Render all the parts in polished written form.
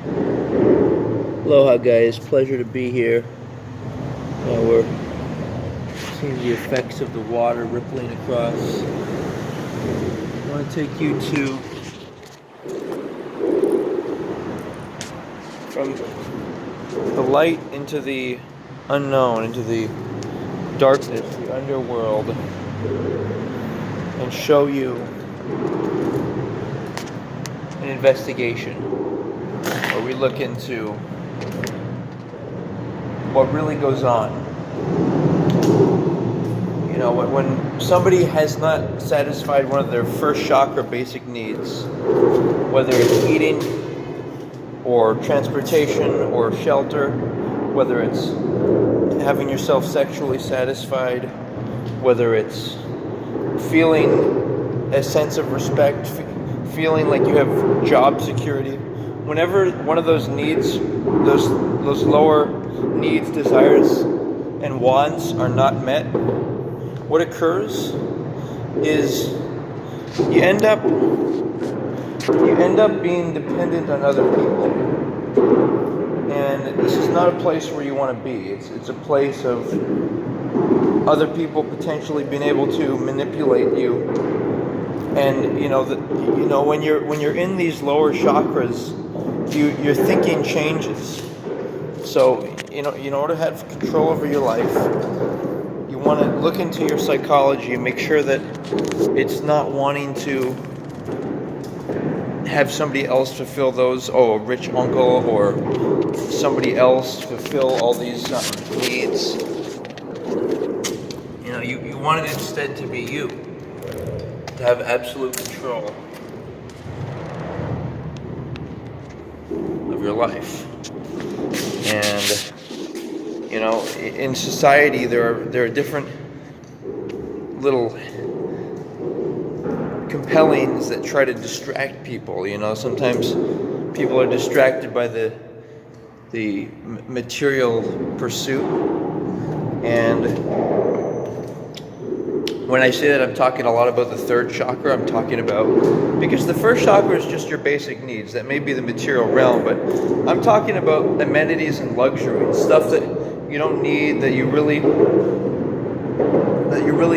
Aloha guys, pleasure to be here. We're seeing the effects of the water rippling across. I want to take you to from the light into the unknown, into the darkness, the underworld, and show you an investigation where we look into what really goes on. You know, when somebody has not satisfied one of their first chakra basic needs, whether it's eating or transportation or shelter, whether it's having yourself sexually satisfied, whether it's feeling a sense of respect, feeling like you have job security, whenever one of those needs, those lower needs, desires, and wants are not met, what occurs is you end up being dependent on other people. And this is not a place where you want to be. It's a place of other people potentially being able to manipulate you. And when you're in these lower chakras, your thinking changes. So in order to have control over your life, you want to look into your psychology and make sure that it's not wanting to have somebody else fulfill those, a rich uncle or somebody else fulfill all these needs. You want it instead to be you, to have absolute control of your life. And in society there are different little compellings that try to distract people. Sometimes people are distracted by the material pursuit. And when I say that, I'm talking a lot about the third chakra. I'm talking about, because the first chakra is just your basic needs. That may be the material realm, but I'm talking about amenities and luxury, stuff that you don't need, that you really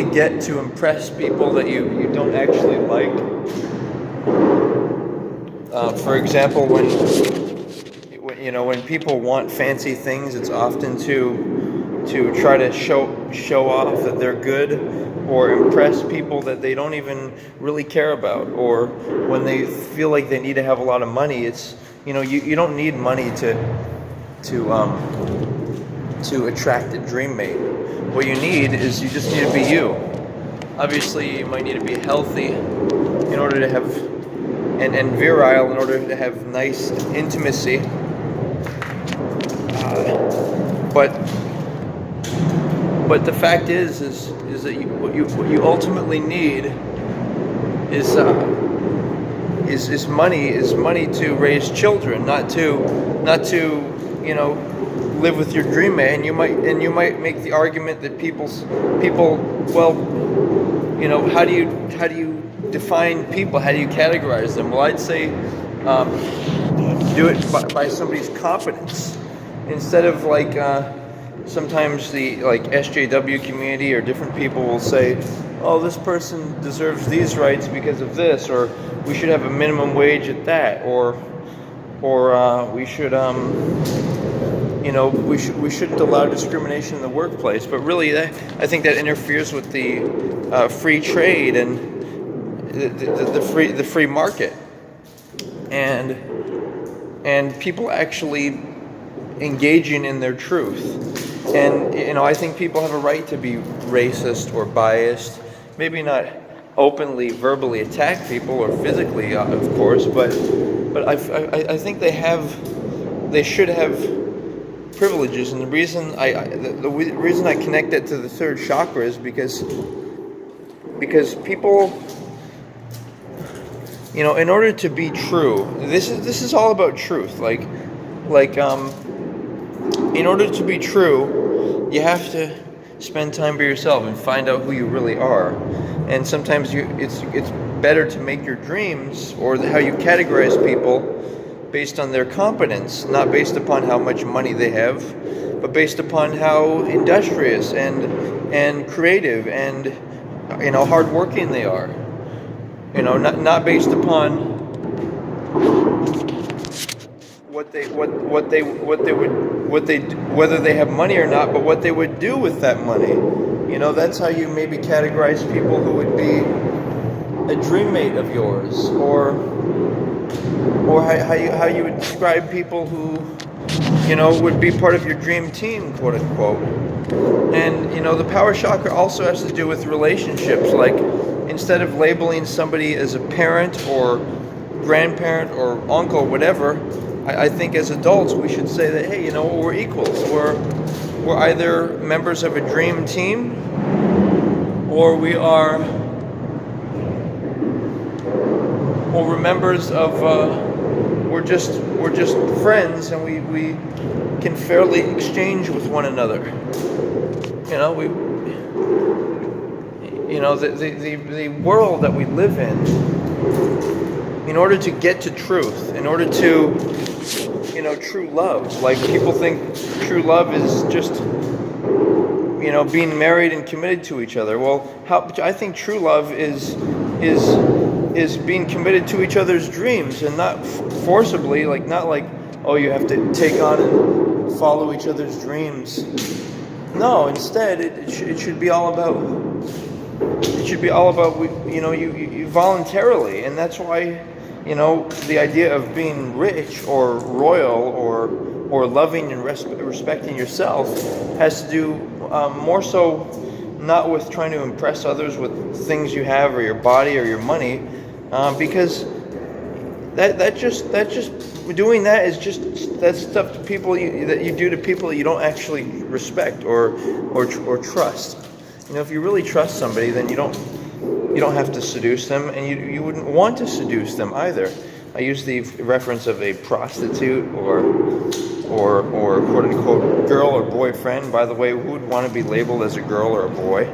get to impress people that you don't actually like. For example, when people want fancy things, it's often to try to show off that they're good, or impress people that they don't even really care about, or when they feel like they need to have a lot of money. It's you don't need money to attract a dream mate. What you need is, you just need to be you. Obviously, you might need to be healthy in order to have, and virile in order to have nice intimacy. But the fact is that what you ultimately need is money. Is money to raise children, not to live with your dream mate. And you might make the argument that people, well, how do you define people? How do you categorize them? Well, I'd say do it by somebody's competence, instead of sometimes the SJW community or different people will say, oh, this person deserves these rights because of this, or we should have a minimum wage at that, or we should we shouldn't allow discrimination in the workplace. But really, I think that interferes with the free trade and the free market, and people actually engaging in their truth. And I think people have a right to be racist or biased, maybe not openly verbally attack people or physically, of course, but I think they should have privileges. And the reason the reason I connect that to the third chakra is because people, in order to be true, this is all about truth. In order to be true, you have to spend time by yourself and find out who you really are. And sometimes it's better to make your dreams, or how you categorize people, based on their competence, not based upon how much money they have, but based upon how industrious and creative and hardworking they are. Not based upon whether they have money or not, but what they would do with that money. That's how you maybe categorize people who would be a dream mate of yours, or how you would describe people who would be part of your dream team, quote unquote. And the power chakra also has to do with relationships. Like, instead of labeling somebody as a parent or grandparent or uncle, whatever, I think as adults we should say that, hey, we're equals. We're either members of a dream team, or we're members of we're just friends, and we can fairly exchange with one another. The world that we live in order to get to truth, in order to true love. Like, people think true love is just being married and committed to each other. Well, I think true love is being committed to each other's dreams, and not forcibly, not like, oh, you have to take on and follow each other's dreams. No, instead it should be all about you voluntarily. And that's why the idea of being rich or royal or loving and respecting yourself has to do more so not with trying to impress others with things you have or your body or your money, because that just doing that is just that's stuff to people that you do to people you don't actually respect or trust. If you really trust somebody, then you don't have to seduce them, and you wouldn't want to seduce them either. I use the reference of a prostitute or quote unquote girl or boyfriend. By the way, who would want to be labeled as a girl or a boy?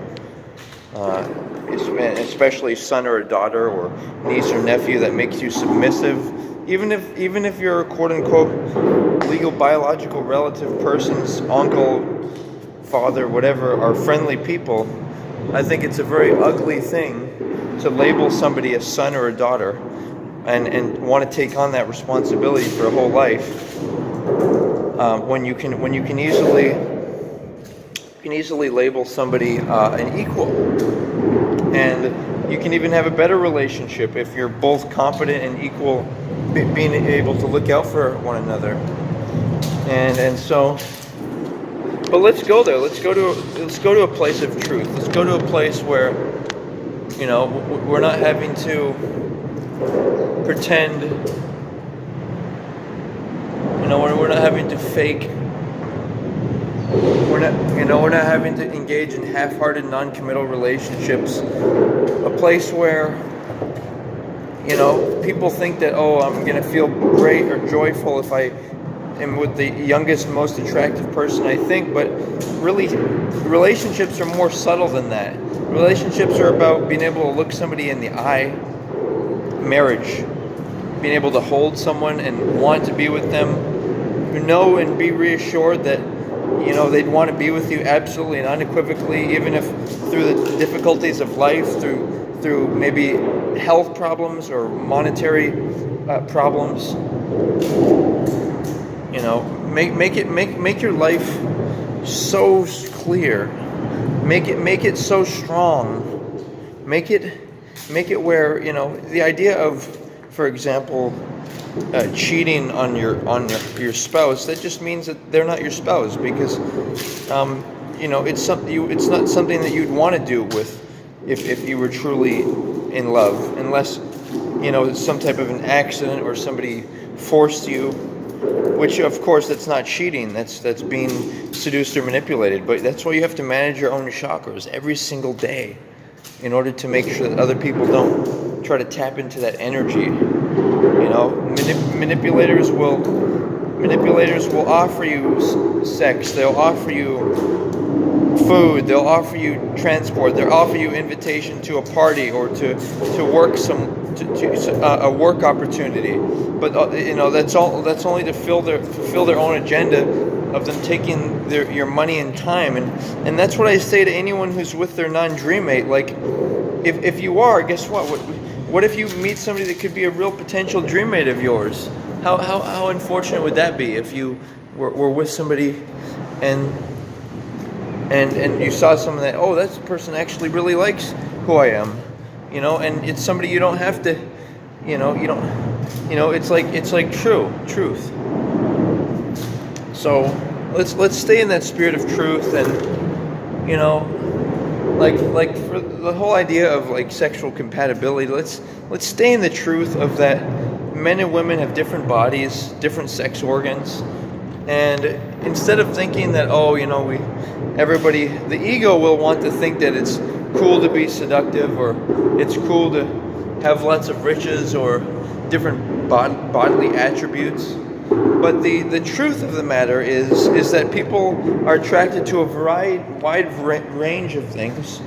Especially son or a daughter or niece or nephew that makes you submissive. Even if you're a quote unquote legal biological relative person's uncle, father, whatever, are friendly people, I think it's a very ugly thing to label somebody a son or a daughter and want to take on that responsibility for a whole life, when you can easily label somebody an equal. And you can even have a better relationship if you're both competent and equal, being able to look out for one another. And so, but let's go there. Let's go to a place of truth. Let's go to a place where we're not having to pretend. We're not having to fake. We're not having to engage in half-hearted, non-committal relationships. A place where people think that, oh, I'm gonna feel great or joyful if I am with the youngest, most attractive person I think, but really, relationships are more subtle than that. Relationships are about being able to look somebody in the eye. Marriage, being able to hold someone and want to be with them, and be reassured that they'd want to be with you absolutely and unequivocally, even if through the difficulties of life, through maybe health problems or monetary problems. Make your life so clear. Make it so strong. Make it where the idea of, for example, cheating on your spouse, that just means that they're not your spouse, because it's not something that you'd want to do with if you were truly in love, unless it's some type of an accident or somebody forced you, which of course that's not cheating, that's being seduced or manipulated. But that's why you have to manage your own chakras every single day in order to make sure that other people don't try to tap into that energy. Manipulators will offer you sex, they'll offer you food, they'll offer you transport, they'll offer you invitation to a party or to work a work opportunity, but that's all. That's only to fulfill their own agenda of them taking your money and time, and that's what I say to anyone who's with their non-dream mate. Like, if you are, guess what if you meet somebody that could be a real potential dream mate of yours? How unfortunate would that be if you were with somebody and you saw someone that, oh, that person actually really likes who I am, and it's somebody you don't have to, it's like truth. So let's stay in that spirit of truth, and like for the whole idea of like sexual compatibility, let's stay in the truth of that men and women have different bodies, different sex organs, and instead of thinking that, the ego will want to think that it's cool to be seductive, or it's cool to have lots of riches or different bodily attributes. But the truth of the matter is that people are attracted to a wide range of things.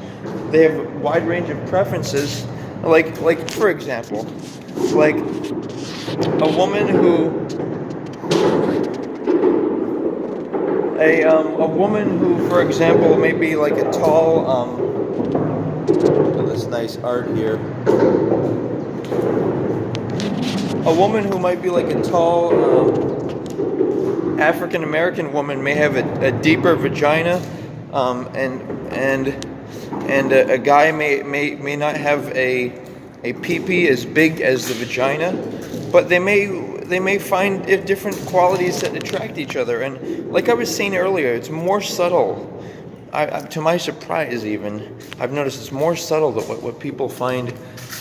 They have a wide range of preferences. Like for example, like a woman who, for example, may be like a tall. This nice art here. A woman who might be like a tall African American woman may have a deeper vagina, and a guy may not have a pee-pee as big as the vagina, but they may find different qualities that attract each other. And like I was saying earlier, it's more subtle. To my surprise, even, I've noticed it's more subtle than what people find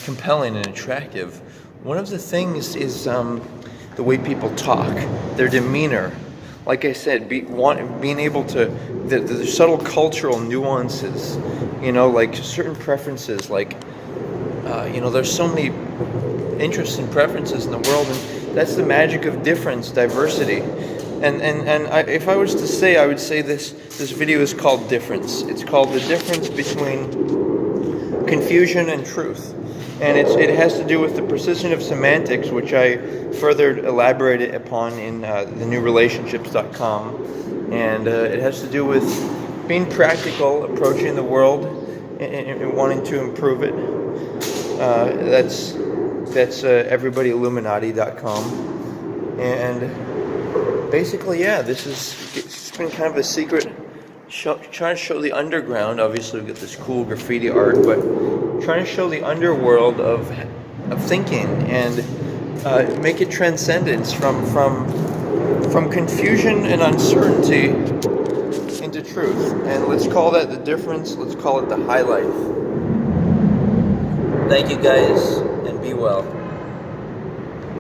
compelling and attractive. One of the things is the way people talk, their demeanor. Like I said, being able to, the subtle cultural nuances, like certain preferences, like, there's so many interests and preferences in the world, and that's the magic of difference, diversity. And if I was to say, I would say this video is called Difference. It's called the difference between confusion and truth. And it has to do with the precision of semantics, which I further elaborated upon in thenewrelationships.com. And it has to do with being practical, approaching the world, and wanting to improve it. That's everybodyilluminati.com. And basically, it's been kind of a secret trying to show the underground. Obviously, we've got this cool graffiti art, but trying to show the underworld of thinking and make it transcendence from confusion and uncertainty into truth. And let's call that the difference. Let's call it the highlight. Thank you, guys, and be well.